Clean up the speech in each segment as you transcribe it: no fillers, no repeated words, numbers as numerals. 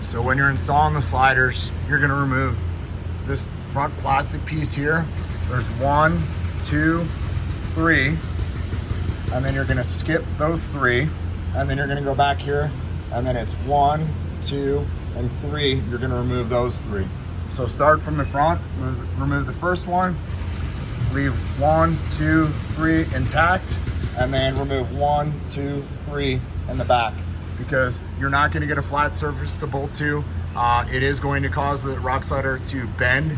So when you're installing the sliders, you're gonna remove this front plastic piece here. There's 1, 2, 3, and then you're gonna skip those 3, and then you're gonna go back here, and then it's 1, 2, and 3. You're gonna remove those 3. So start from the front, remove the first one, leave 1, 2, 3 intact, and then remove 1, 2, 3 in the back, because you're not gonna get a flat surface to bolt to. It is going to cause the rock slider to bend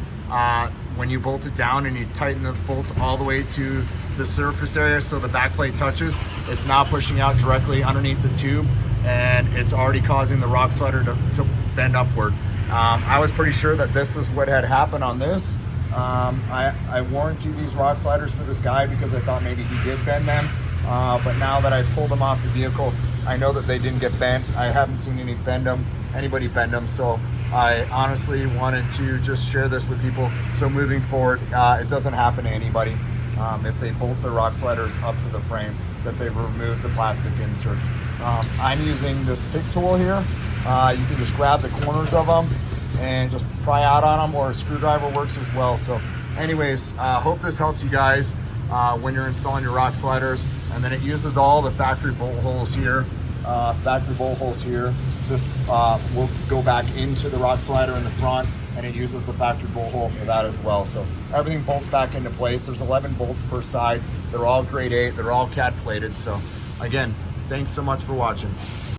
when you bolt it down and you tighten the bolts all the way to the surface area so the back plate touches. It's now pushing out directly underneath the tube, and it's already causing the rock slider to bend upward. I was pretty sure that this is what had happened on this. I warranty these rock sliders for this guy because I thought maybe he did bend them, but now that I pulled them off the vehicle, I know that they didn't get bent. I haven't seen anybody bend them, so I honestly wanted to just share this with people. So moving forward, it doesn't happen to anybody if they bolt their rock sliders up to the frame, that they remove the plastic inserts. I'm using this pick tool here. You can just grab the corners of them and just pry out on them, or a screwdriver works as well. So anyways, hope this helps you guys when you're installing your rock sliders. And then it uses all the factory bolt holes here. This will go back into the rock slider in the front, and it uses the factory bolt hole for that as well. So everything bolts back into place. There's 11 bolts per side. They're all grade 8. They're all cat plated. So again, thanks so much for watching.